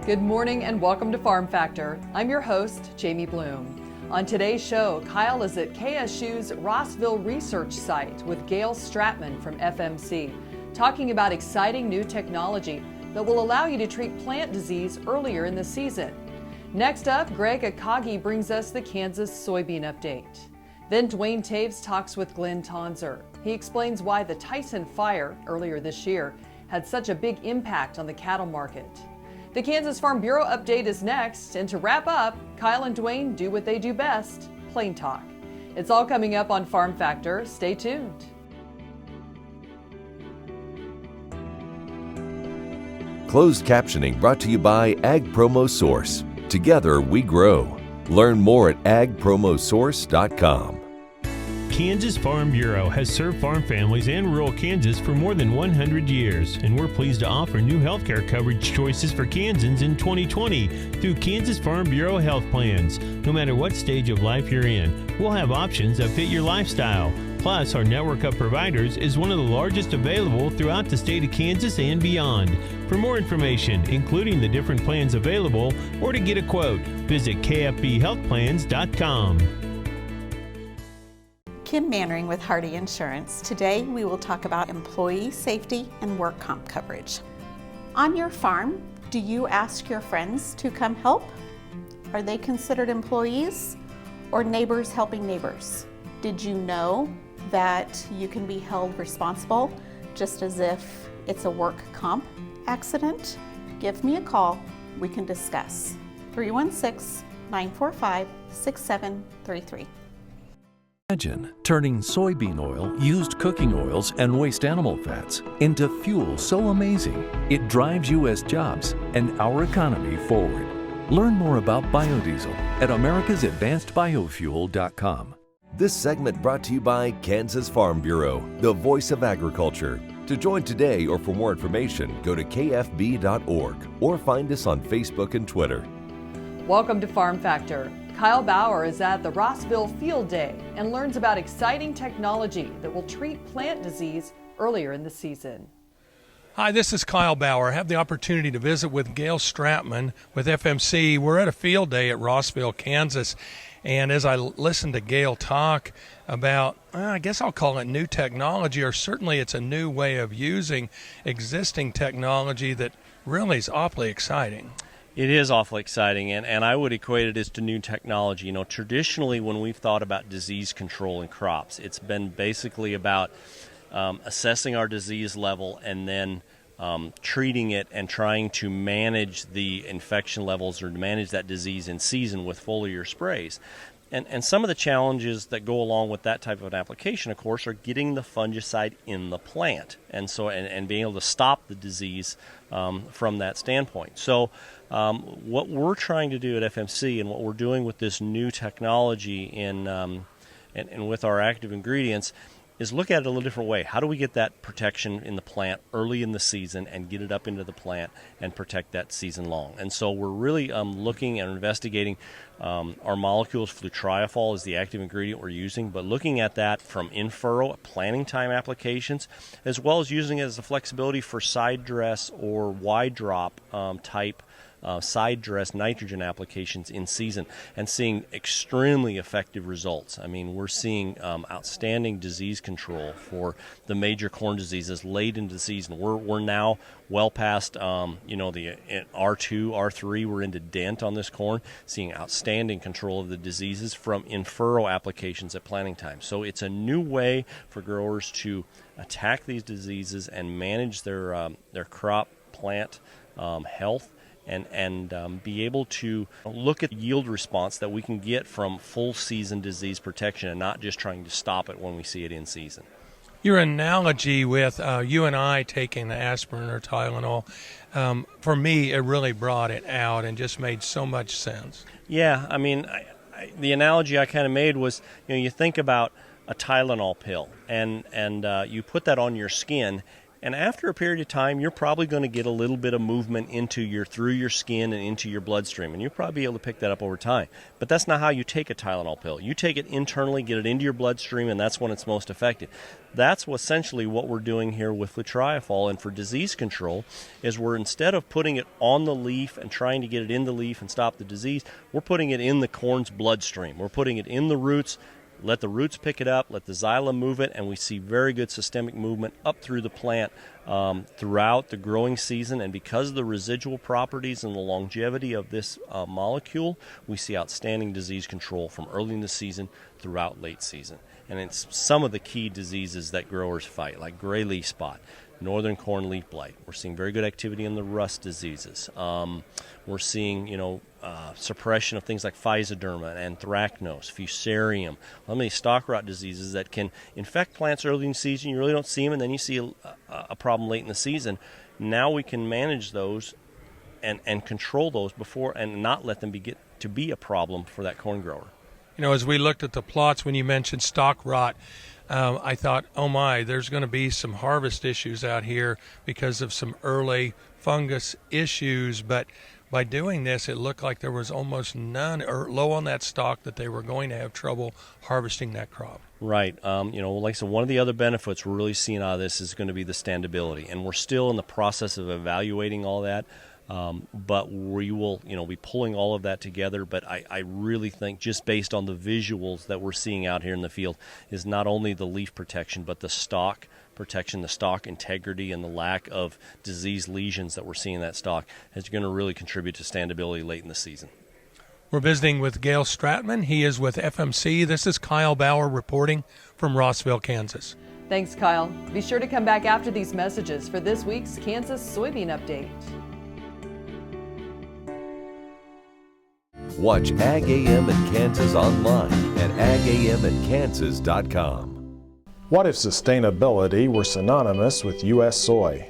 Good morning and welcome to Farm Factor. I'm your host, Jamie Bloom. On today's show, Kyle is at KSU's Rossville research site with Gail Stratman from FMC, talking about exciting new technology that will allow you to treat plant disease earlier in the season. Next up, Greg Akagi brings us the Kansas Soybean update. Then Duane Toews talks with Glen Tonsor. He explains why the Tyson fire earlier this year had such a big impact on the cattle market. The Kansas Farm Bureau update is next, and to wrap up, Kyle and Duane do what they do best, plain talk. It's all coming up on Farm Factor. Stay tuned. Closed captioning brought to you by Ag Promo Source. Together we grow. Learn more at agpromosource.com. Kansas Farm Bureau has served farm families and rural Kansas for more than 100 years, and we're pleased to offer new healthcare coverage choices for Kansans in 2020 through Kansas Farm Bureau health plans. No matter what stage of life you're in, we'll have options that fit your lifestyle. Plus, our network of providers is one of the largest available throughout the state of Kansas and beyond. For more information, including the different plans available, or to get a quote, visit kfbhealthplans.com. Kim Mannering with Hardy Insurance. Today we will talk about employee safety and work comp coverage. On your farm, do you ask your friends to come help? Are they considered employees or neighbors helping neighbors? Did you know that you can be held responsible just as if it's a work comp accident? Give me a call, we can discuss. 316-945-6733. Imagine turning soybean oil, used cooking oils, and waste animal fats into fuel so amazing it drives U.S. jobs and our economy forward. Learn more about biodiesel at americasadvancedbiofuel.com. This segment brought to you by Kansas Farm Bureau, the voice of agriculture. To join today or for more information, go to kfb.org or find us on Facebook and Twitter. Welcome to Farm Factor. Kyle Bauer is at the Rossville Field Day and learns about exciting technology that will treat plant disease earlier in the season. Hi, this is Kyle Bauer. I have the opportunity to visit with Gail Stratman with FMC. We're at a field day at Rossville, Kansas, and as I listen to Gail talk about, I guess I'll call it new technology, or certainly it's a new way of using existing technology that really is awfully exciting. It is awfully exciting, and I would equate it as to new technology. You know, traditionally when we've thought about disease control in crops, it's been basically about assessing our disease level and then treating it and trying to manage the infection levels or to manage that disease in season with foliar sprays. And some of the challenges that go along with that type of an application, of course, are getting the fungicide in the plant and being able to stop the disease from that standpoint. So what we're trying to do at FMC and what we're doing with this new technology and with our active ingredients is look at it a little different way. How do we get that protection in the plant early in the season and get it up into the plant and protect that season long? And so we're really looking and investigating our molecules. Flutriafol is the active ingredient we're using, but looking at that from in-furrow planting time applications, as well as using it as a flexibility for side dress or wide drop type side dress nitrogen applications in season, and seeing extremely effective results. I mean, we're seeing outstanding disease control for the major corn diseases late into the season. We're now well past the R2, R3. We're into dent on this corn, seeing outstanding control of the diseases from in-furrow applications at planting time. So it's a new way for growers to attack these diseases and manage their crop plant health. And be able to look at the yield response that we can get from full season disease protection and not just trying to stop it when we see it in season. Your analogy with you and I taking the aspirin or Tylenol, for me, it really brought it out and just made so much sense. Yeah, I mean, the analogy I kind of made was, you think about a Tylenol pill and you put that on your skin, And after a period of time, you're probably going to get a little bit of movement through your skin and into your bloodstream, and you'll probably be able to pick that up over time. But that's not how you take a Tylenol pill. You take it internally, get it into your bloodstream, and that's when it's most effective. That's essentially what we're doing here with flutriafol. And for disease control, is we're, instead of putting it on the leaf and trying to get it in the leaf and stop the disease, we're putting it in the corn's bloodstream. We're putting it in the roots. Let the roots pick it up, let the xylem move it, and we see very good systemic movement up through the plant throughout the growing season. And because of the residual properties and the longevity of this molecule, we see outstanding disease control from early in the season throughout late season. And it's some of the key diseases that growers fight, like gray leaf spot, northern corn leaf blight. We're seeing very good activity in the rust diseases. We're seeing, suppression of things like physoderma, anthracnose, fusarium, many stalk rot diseases that can infect plants early in the season. You really don't see them, and then you see a problem late in the season. Now we can manage those and control those before, and not let them get to be a problem for that corn grower. As we looked at the plots when you mentioned stalk rot, I thought, oh my, there's going to be some harvest issues out here because of some early fungus issues. But by doing this, it looked like there was almost none or low on that stalk, that they were going to have trouble harvesting that crop. Right. Like I said, one of the other benefits we're really seeing out of this is going to be the standability. And we're still in the process of evaluating all that. But we will, be pulling all of that together. But I really think, just based on the visuals that we're seeing out here in the field, is not only the leaf protection, but the stalk protection, the stalk integrity, and the lack of disease lesions that we're seeing in that stalk is going to really contribute to standability late in the season. We're visiting with Gail Stratman. He is with FMC. This is Kyle Bauer reporting from Rossville, Kansas. Thanks, Kyle. Be sure to come back after these messages for this week's Kansas Soybean Update. Watch Ag AM in Kansas online at agaminkansas.com. What if sustainability were synonymous with U.S. soy?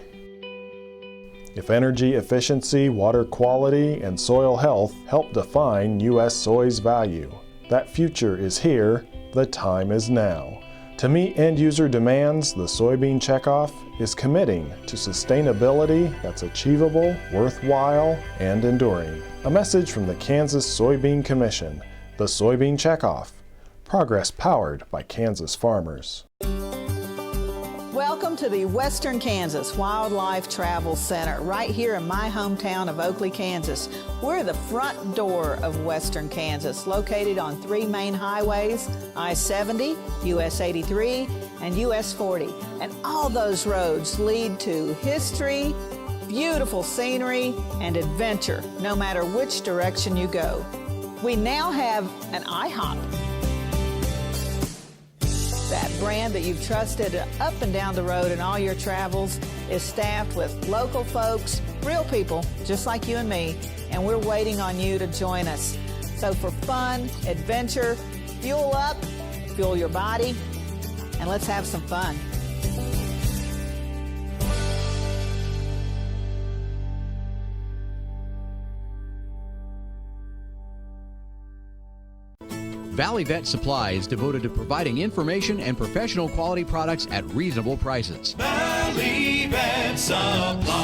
If energy efficiency, water quality, and soil health help define U.S. soy's value, that future is here, the time is now. To meet end-user demands, the Soybean Checkoff is committing to sustainability that's achievable, worthwhile, and enduring. A message from the Kansas Soybean Commission, the Soybean Checkoff, progress powered by Kansas farmers. Welcome to the Western Kansas Wildlife Travel Center, right here in my hometown of Oakley, Kansas. We're the front door of Western Kansas, located on 3 main highways, I-70, US 83, and US 40. And all those roads lead to history, beautiful scenery, and adventure, no matter which direction you go. We now have an IHOP. That brand that you've trusted up and down the road in all your travels is staffed with local folks, real people just like you and me, and we're waiting on you to join us. So for fun, adventure, fuel up, fuel your body, and let's have some fun. Valley Vet Supply is devoted to providing information and professional quality products at reasonable prices. Valley Vet Supply.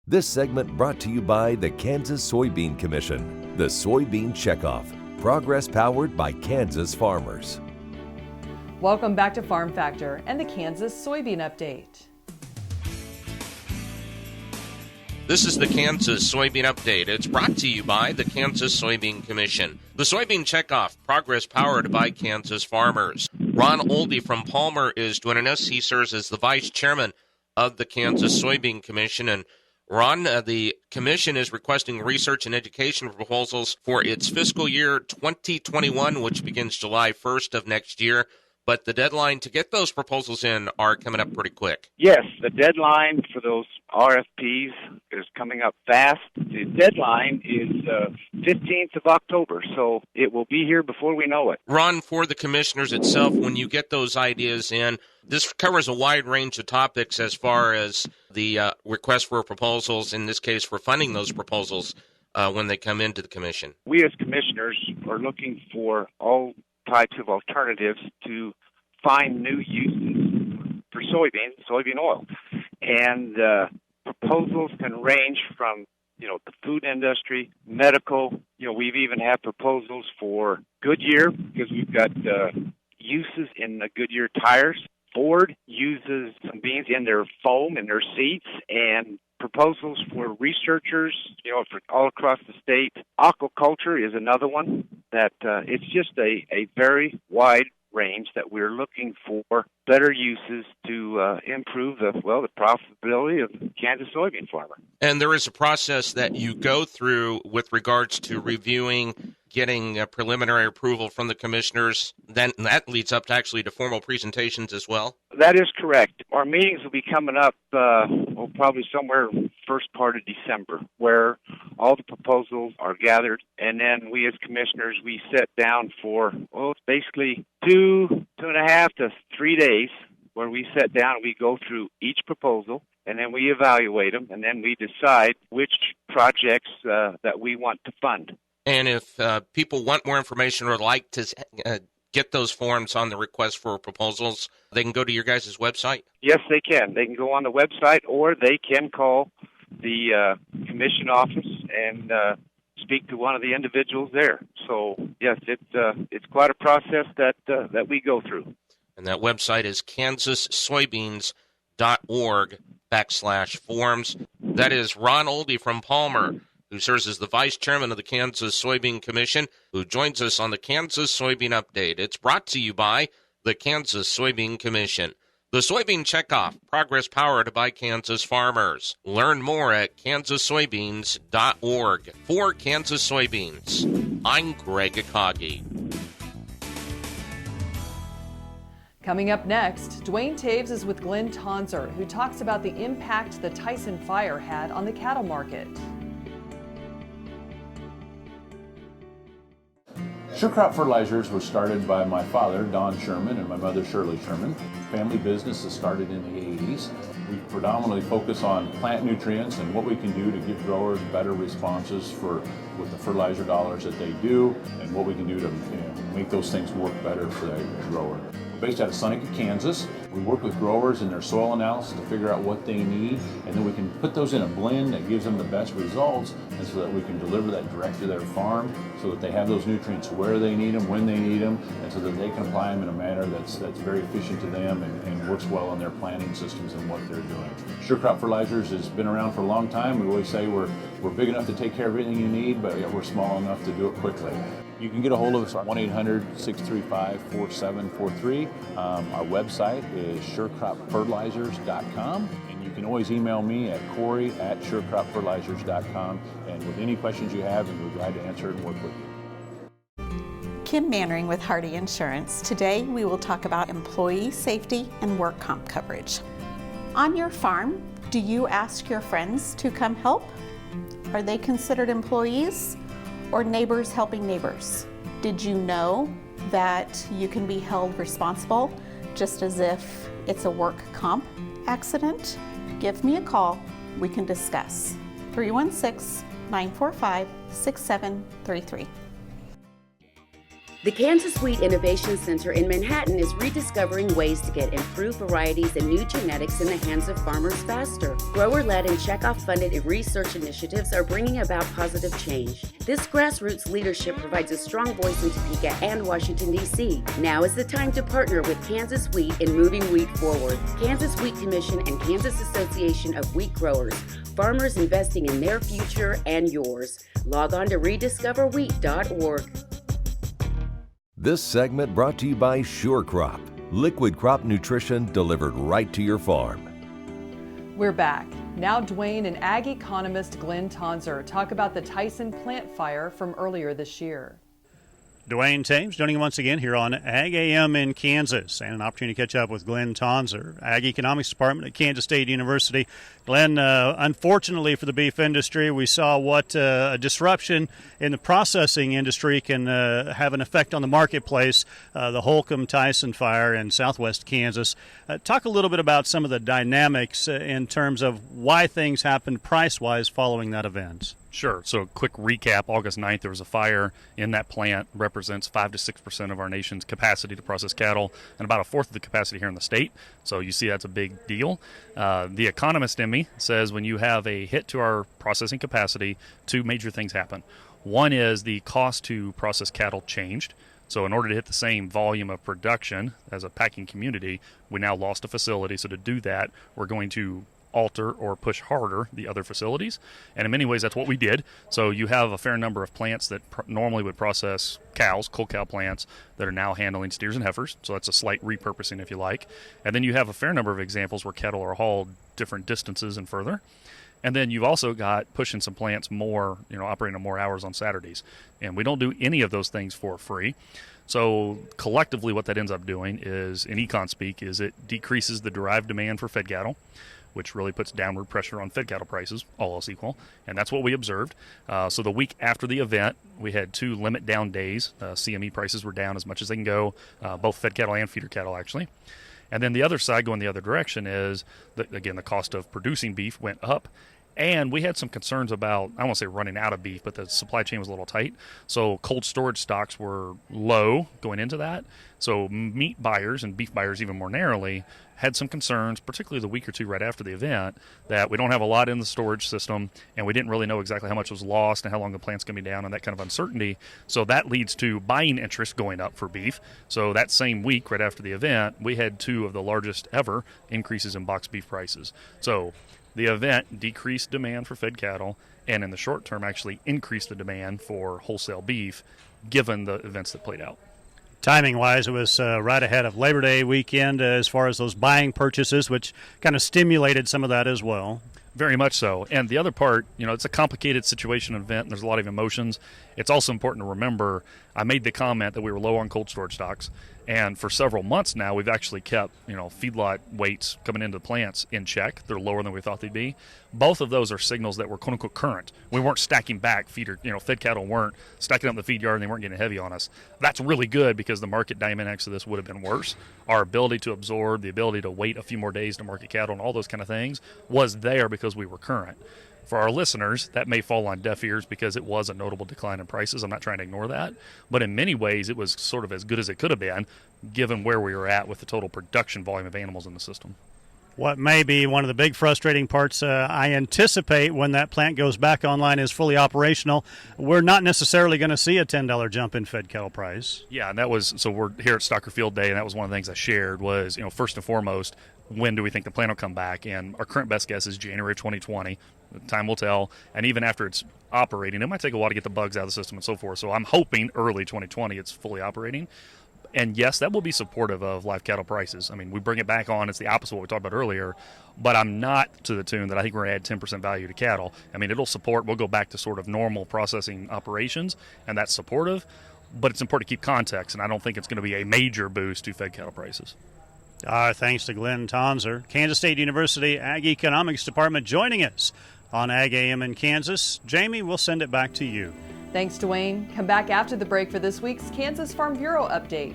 This segment brought to you by the Kansas Soybean Commission, the Soybean Checkoff, progress powered by Kansas farmers. Welcome back to Farm Factor and the Kansas Soybean Update. This is the Kansas Soybean Update. It's brought to you by the Kansas Soybean Commission. The Soybean Checkoff, progress powered by Kansas farmers. Ron Oldie from Palmer is joining us. He serves as the Vice Chairman of the Kansas Soybean Commission. And Ron, the Commission is requesting research and education proposals for its fiscal year 2021, which begins July 1st of next year. But the deadline to get those proposals in are coming up pretty quick. Yes, the deadline for those RFPs is coming up fast. The deadline is 15th of October, so it will be here before we know it. Ron, for the commissioners itself, when you get those ideas in, this covers a wide range of topics as far as the request for proposals, in this case for funding those proposals when they come into the commission. We as commissioners are looking for all types of alternatives to find new uses for soybean oil. And proposals can range from, the food industry, medical. We've even had proposals for Goodyear because we've got uses in the Goodyear tires. Ford uses some beans in their foam and their seats, and proposals for researchers, for all across the state. Aquaculture is another one that it's just a very wide range that we're looking for better uses to improve the profitability of the Kansas soybean farmer. And there is a process that you go through with regards to reviewing, getting a preliminary approval from the commissioners. Then that leads up to formal presentations as well. That is correct. Our meetings will be coming up probably somewhere first part of December, where all the proposals are gathered, and then we as commissioners, we sit down for it's basically 2.5 to 3 days where we sit down and we go through each proposal, and then we evaluate them, and then we decide which projects that we want to fund. And if people want more information or would like to get those forms on the request for proposals, they can go to your guys' website? Yes, they can. They can go on the website, or they can call the commission office and speak to one of the individuals there. So, yes, it's quite a process that we go through. And that website is kansassoybeans.org/forms. That is Ron Oldie from Palmer, who serves as the Vice Chairman of the Kansas Soybean Commission, who joins us on the Kansas Soybean Update. It's brought to you by the Kansas Soybean Commission. The Soybean Checkoff, progress powered by Kansas farmers. Learn more at kansassoybeans.org. For Kansas Soybeans, I'm Greg Akagi. Coming up next, Duane Toews is with Glen Tonsor, who talks about the impact the Tyson fire had on the cattle market. Sure Crop Fertilizers was started by my father, Don Sherman, and my mother, Shirley Sherman. Family business that started in the 80s. We predominantly focus on plant nutrients and what we can do to give growers better responses with the fertilizer dollars that they do, and what we can do to make those things work better for the grower. We're based out of Seneca, Kansas. We work with growers in their soil analysis to figure out what they need, and then we can put those in a blend that gives them the best results, and so that we can deliver that direct to their farm so that they have those nutrients where they need them, when they need them, and so that they can apply them in a manner that's very efficient to them and works well on their planting systems and what they're doing. Sure Crop Fertilizers has been around for a long time. We always say we're big enough to take care of everything you need, but we're small enough to do it quickly. You can get a hold of us at 1-800-635-4743. Our website is surecropfertilizers.com, and you can always email me at Corey@surecropfertilizers.com, and with any questions you have, and we're glad to answer and work with you. Kim Mannering with Hardy Insurance. Today we will talk about employee safety and work comp coverage. On your farm, do you ask your friends to come help? Are they considered employees or neighbors helping neighbors? Did you know that you can be held responsible just as if it's a work comp accident? Give me a call. We can discuss. 316-945-6733. The Kansas Wheat Innovation Center in Manhattan is rediscovering ways to get improved varieties and new genetics in the hands of farmers faster. Grower-led and checkoff-funded research initiatives are bringing about positive change. This grassroots leadership provides a strong voice in Topeka and Washington, D.C. Now is the time to partner with Kansas Wheat in moving wheat forward. Kansas Wheat Commission and Kansas Association of Wheat Growers. Farmers investing in their future and yours. Log on to rediscoverwheat.org. This segment brought to you by Sure Crop, liquid crop nutrition delivered right to your farm. We're back. Now Duane and ag economist Glen Tonsor talk about the Tyson plant fire from earlier this year. Duane Toews joining once again here on Ag AM in Kansas, and an opportunity to catch up with Glen Tonsor, Ag Economics Department at Kansas State University. Glen, unfortunately for the beef industry, we saw what a disruption in the processing industry can have an effect on the marketplace, the Holcomb-Tyson fire in southwest Kansas. Talk a little bit about some of the dynamics in terms of why things happened price-wise following that event. Sure. So quick recap, August 9th, there was a fire in that plant, represents 5 to 6% of our nation's capacity to process cattle and about a fourth of the capacity here in the state. So you see that's a big deal. The economist in me says when you have a hit to our processing capacity, two major things happen. One is the cost to process cattle changed. So in order to hit the same volume of production as a packing community, we now lost a facility. So to do that, we're going to alter or push harder the other facilities. And in many ways, that's what we did. So you have a fair number of plants that normally would process cows, cold cow plants, that are now handling steers and heifers. So that's a slight repurposing, if you like. And then you have a fair number of examples where cattle are hauled different distances and further. And then you've also got pushing some plants more, operating more hours on Saturdays. And we don't do any of those things for free. So collectively what that ends up doing is, in econ speak, is it decreases the derived demand for fed cattle, which really puts downward pressure on fed cattle prices, all else equal. And that's what we observed. So the week after the event, we had 2 limit down days. CME prices were down as much as they can go, both fed cattle and feeder cattle, actually. And then the other side, going the other direction, is, again, the cost of producing beef went up. And we had some concerns about, I won't say running out of beef, but the supply chain was a little tight. So cold storage stocks were low going into that. So meat buyers, and beef buyers even more narrowly, had some concerns, particularly the week or two right after the event, that we don't have a lot in the storage system, and we didn't really know exactly how much was lost and how long the plant's going to be down, and that kind of uncertainty. So that leads to buying interest going up for beef. So that same week, right after the event, we had 2 of the largest ever increases in boxed beef prices. So the event decreased demand for fed cattle, and in the short term actually increased the demand for wholesale beef, given the events that played out. Timing-wise, it was right ahead of Labor Day weekend as far as those buying purchases, which kind of stimulated some of that as well. Very much so. And the other part, it's a complicated situation and event, and there's a lot of emotions. It's also important to remember, I made the comment that we were low on cold storage stocks, and for several months now, we've actually kept, feedlot weights coming into the plants in check. They're lower than we thought they'd be. Both of those are signals that were quote-unquote current. We weren't stacking back fed cattle weren't stacking up in the feed yard, and they weren't getting heavy on us. That's really good, because the market dynamics of this would have been worse. Our ability to absorb, the ability to wait a few more days to market cattle and all those kind of things was there because we were current. For our listeners, that may fall on deaf ears because it was a notable decline in prices. I'm not trying to ignore that. But in many ways, it was sort of as good as it could have been, given where we were at with the total production volume of animals in the system. What may be one of the big frustrating parts, I anticipate when that plant goes back online, is fully operational, we're not necessarily going to see a $10 jump in fed cattle price. Yeah, and so we're here at Stocker Field Day, and that was one of the things I shared was, first and foremost, when do we think the plant will come back? And our current best guess is January of 2020. Time will tell. And even after it's operating, it might take a while to get the bugs out of the system and so forth. So I'm hoping early 2020 it's fully operating. And yes, that will be supportive of live cattle prices. I mean, we bring it back on. It's the opposite of what we talked about earlier. But I'm not to the tune that I think we're going to add 10% value to cattle. I mean, it'll support. We'll go back to sort of normal processing operations, and that's supportive. But it's important to keep context, and I don't think it's going to be a major boost to fed cattle prices. Thanks to Glen Tonsor, Kansas State University Ag Economics Department, joining us on Ag AM in Kansas. Jamie, we'll send it back to you. Thanks, Duane. Come back after the break for this week's Kansas Farm Bureau update.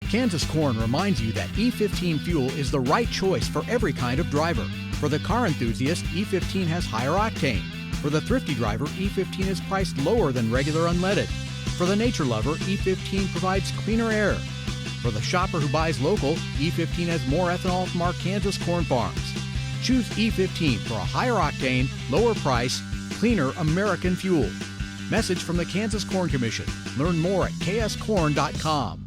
Kansas Corn reminds you that E15 fuel is the right choice for every kind of driver. For the car enthusiast, E15 has higher octane. For the thrifty driver, E15 is priced lower than regular unleaded. For the nature lover, E15 provides cleaner air. For the shopper who buys local, E15 has more ethanol from our Kansas corn farms. Choose E15 for a higher octane, lower price, cleaner American fuel. Message from the Kansas Corn Commission. Learn more at kscorn.com.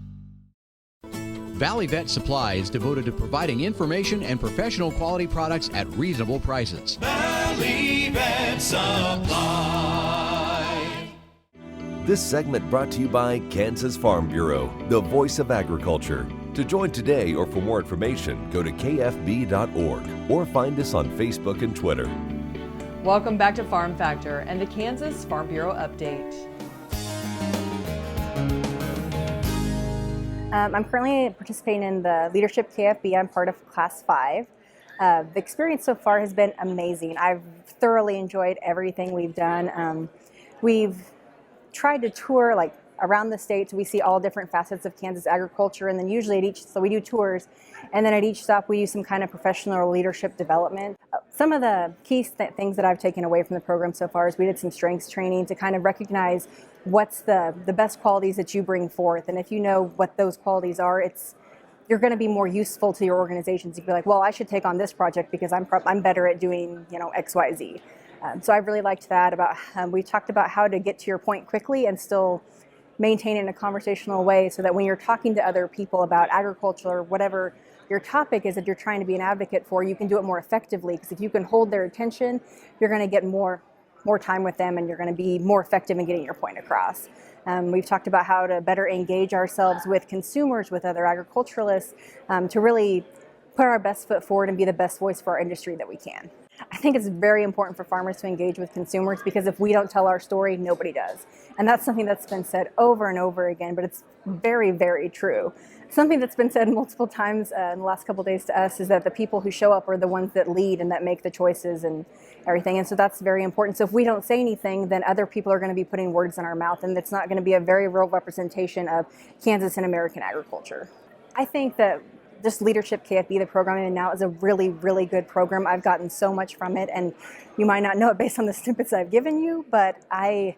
Valley Vet Supply is devoted to providing information and professional quality products at reasonable prices. Valley Vet Supply. This segment brought to you by Kansas Farm Bureau, the voice of agriculture. To join today or for more information, go to kfb.org or find us on Facebook and Twitter. Welcome back to Farm Factor and the Kansas Farm Bureau update. I'm currently participating in the Leadership KFB. I'm part of Class 5. The experience so far has been amazing. I've thoroughly enjoyed everything we've done. We've tried to tour around the state. We see all different facets of Kansas agriculture, and then usually so we do tours, and then at each stop we do some kind of professional leadership development. Some of the key things that I've taken away from the program so far is we did some strengths training to kind of recognize what's the best qualities that you bring forth. And if you know what those qualities are, you're going to be more useful to your organizations. You'd be like, well, I should take on this project because I'm better at doing, X, Y, Z. So I really liked that. We talked about how to get to your point quickly and still maintain it in a conversational way, so that when you're talking to other people about agriculture or whatever your topic is that you're trying to be an advocate for, you can do it more effectively. Because if you can hold their attention, you're going to get more time with them, and you're going to be more effective in getting your point across. We've talked about how to better engage ourselves with consumers, with other agriculturalists, to really put our best foot forward and be the best voice for our industry that we can. I think it's very important for farmers to engage with consumers, because if we don't tell our story, nobody does. And that's something that's been said over and over again, but it's very, very true. Something that's been said multiple times in the last couple of days to us is that the people who show up are the ones that lead and that make the choices and everything. And so that's very important. So if we don't say anything, then other people are going to be putting words in our mouth, and it's not going to be a very real representation of Kansas and American agriculture. I think that just Leadership KFB, the program I'm in now, is a really, really good program. I've gotten so much from it, and you might not know it based on the snippets I've given you, but I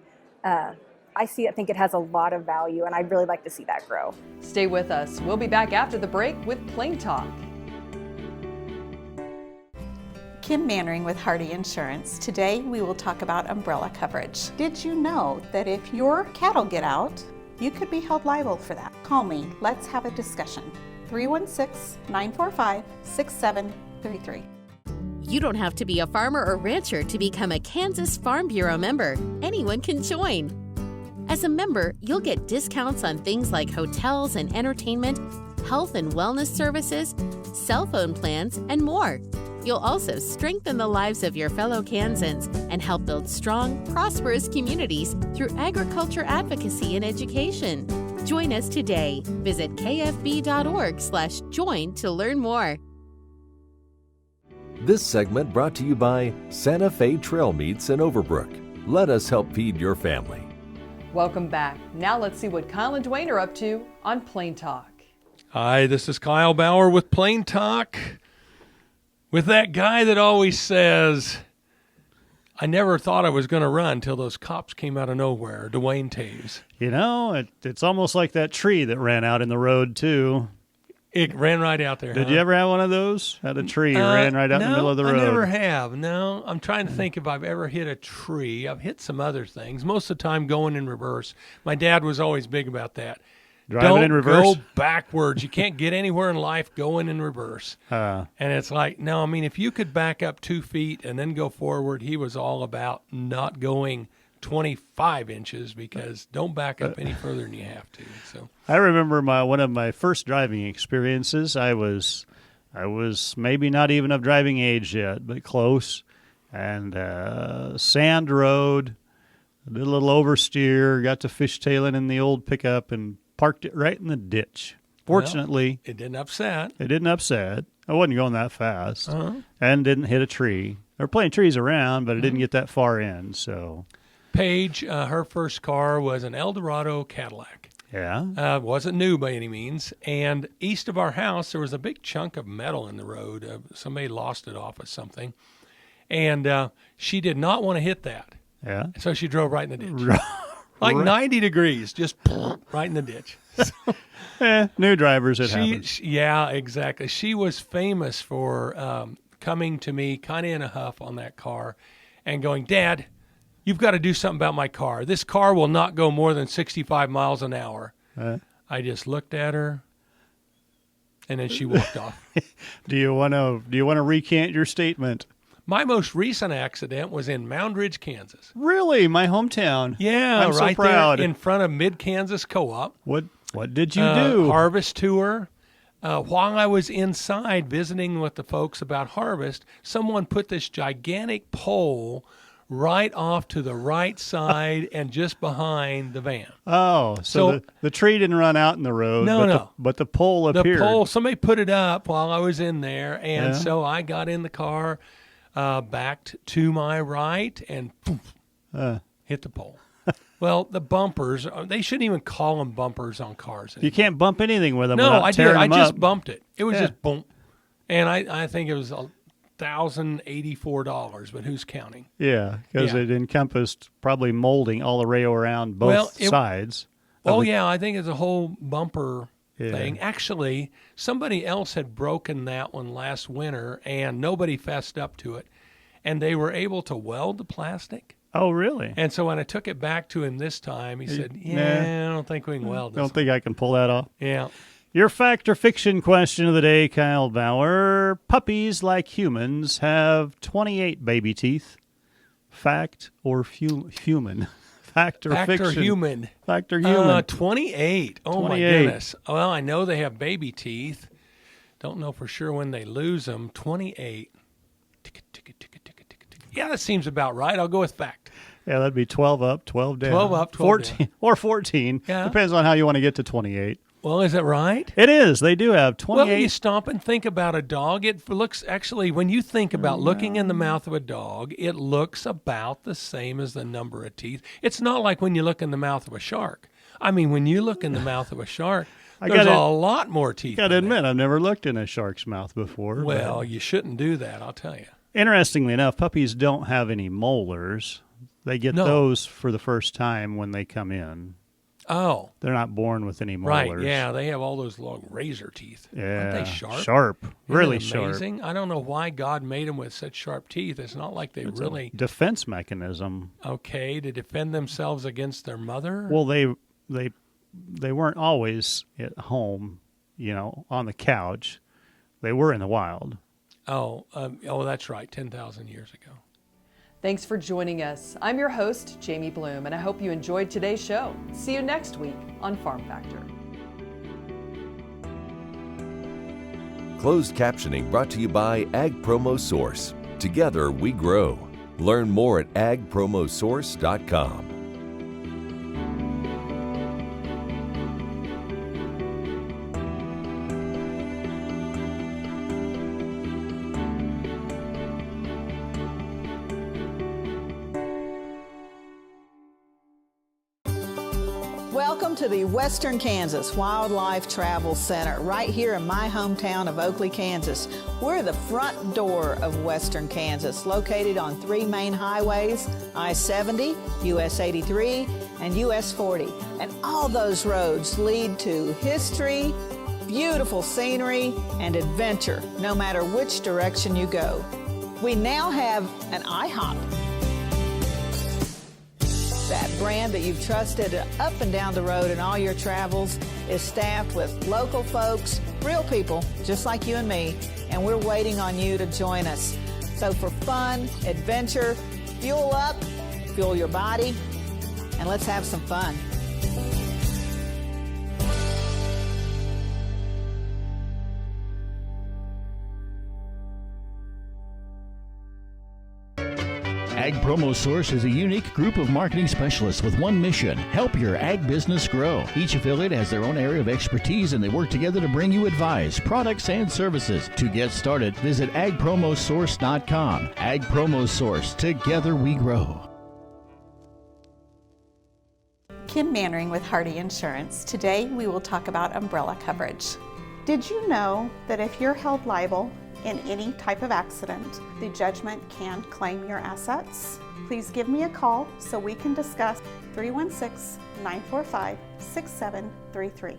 think it has a lot of value, and I'd really like to see that grow. Stay with us. We'll be back after the break with Plain Talk. Kim Mannering with Hardy Insurance. Today we will talk about umbrella coverage. Did you know that if your cattle get out, you could be held liable for that? Call me. Let's have a discussion. 316-945-6733. You don't have to be a farmer or rancher to become a Kansas Farm Bureau member. Anyone can join. As a member, you'll get discounts on things like hotels and entertainment, health and wellness services, cell phone plans, and more. You'll also strengthen the lives of your fellow Kansans and help build strong, prosperous communities through agriculture advocacy and education. Join us today. Visit kfb.org/join to learn more. This segment brought to you by Santa Fe Trail Meats in Overbrook. Let us help feed your family. Welcome back. Now let's see what Kyle and Duane are up to on Plain Talk. Hi, this is Kyle Bauer with Plain Talk. With that guy that always says, I never thought I was going to run till those cops came out of nowhere, Duane Toews. It's almost like that tree that ran out in the road, too. It ran right out there. Did you ever have one of those? Had a tree ran right out in the middle of the road? I never have. No, I'm trying to think if I've ever hit a tree. I've hit some other things, most of the time going in reverse. My dad was always big about that. Driving in reverse? Don't go backwards. You can't get anywhere in life going in reverse. And it's like, no, I mean, if you could back up 2 feet and then go forward, he was all about not going 25 inches, because don't back up any further than you have to. So I remember one of my first driving experiences. I was maybe not even of driving age yet, but close. And sand road, did a little oversteer, got to fishtailing in the old pickup and parked it right in the ditch. Fortunately, it didn't upset. I wasn't going that fast, and didn't hit a tree. There were plenty of trees around, but it didn't get that far in. So, Paige, her first car was an Eldorado Cadillac. Yeah, wasn't new by any means. And east of our house, there was a big chunk of metal in the road. Somebody lost it off of something, and she did not want to hit that. Yeah, so she drove right in the ditch. Like 90 degrees, just right in the ditch. New drivers, it happens. Yeah, exactly. She was famous for coming to me kind of in a huff on that car and going, Dad, you've got to do something about my car. This car will not go more than 65 miles an hour. I just looked at her, and then she walked off. Do you want to recant your statement? My most recent accident was in Mound Ridge, Kansas. Really? My hometown. Yeah, I'm right so proud. there in front of Mid-Kansas Co-op. What did you do? Harvest tour. While I was inside visiting with the folks about harvest, someone put this gigantic pole right off to the right side and just behind the van. Oh, so the tree didn't run out in the road. But the pole appeared. The pole, somebody put it up while I was in there, and so I got in the car, backed to my right, and poof, hit the pole. Well, the bumpers, they shouldn't even call them bumpers on cars anymore. You can't bump anything with them. No, I did. I just up. bumped it. It was just boom. And I think it was $1,084, but who's counting? Yeah, because it encompassed probably molding all the rail around both sides. Oh, yeah, I think it's a whole bumper thing. Actually, somebody else had broken that one last winter, and nobody fessed up to it. And they were able to weld the plastic. Oh, really? And so when I took it back to him this time, he said, I don't think we can weld this. Don't think I can pull that off. Yeah. Your fact or fiction question of the day, Kyle Bauer. Puppies, like humans, have 28 baby teeth. Fact or human? Fact or fiction? Fact or human? Fact or human? 28. Oh, 28. My goodness. Well, I know they have baby teeth. Don't know for sure when they lose them. 28. Yeah, that seems about right. I'll go with fact. Yeah, that'd be 12 up, 12 down. 12 up, 12 14, down. Or 14. Yeah. Depends on how you want to get to 28. Well, is that right? It is. They do have 28. Well, you stop and think about a dog. It looks, actually, when you think about looking in the mouth of a dog, it looks about the same as the number of teeth. It's not like when you look in the mouth of a shark. I mean, when you look in the mouth of a shark, there's a lot more teeth. I got to admit, I've never looked in a shark's mouth before. Well, you shouldn't do that, I'll tell you. Interestingly enough, puppies don't have any molars. They get those for the first time when they come in. Oh. They're not born with any molars. Right, yeah. They have all those long razor teeth. Yeah. Aren't they sharp? Sharp. Really amazing? sharp. I don't know why God made them with such sharp teeth. It's not like it's really... a defense mechanism. Okay, to defend themselves against their mother? Well, they weren't always at home, on the couch. They were in the wild. Oh, that's right, 10,000 years ago. Thanks for joining us. I'm your host, Jamie Bloom, and I hope you enjoyed today's show. See you next week on Farm Factor. Closed captioning brought to you by Ag Promo Source. Together we grow. Learn more at agpromosource.com. Welcome to the Western Kansas Wildlife Travel Center, right here in my hometown of Oakley, Kansas. We're the front door of Western Kansas, located on 3 main highways, I-70, US 83, and US 40. And all those roads lead to history, beautiful scenery, and adventure, no matter which direction you go. We now have an IHOP. That brand that you've trusted up and down the road in all your travels is staffed with local folks, real people, just like you and me, and we're waiting on you to join us. So for fun, adventure, fuel up, fuel your body, and let's have some fun. Ag Promo Source is a unique group of marketing specialists with one mission: help your ag business grow. Each affiliate has their own area of expertise, and they work together to bring you advice, products, and services. To get started, visit agpromosource.com. Ag Promo Source. Together we grow. Kim Mannering with Hardy Insurance. Today we will talk about umbrella coverage. Did you know that if you're held liable in any type of accident, the judgment can claim your assets? Please give me a call so we can discuss. 316-945-6733.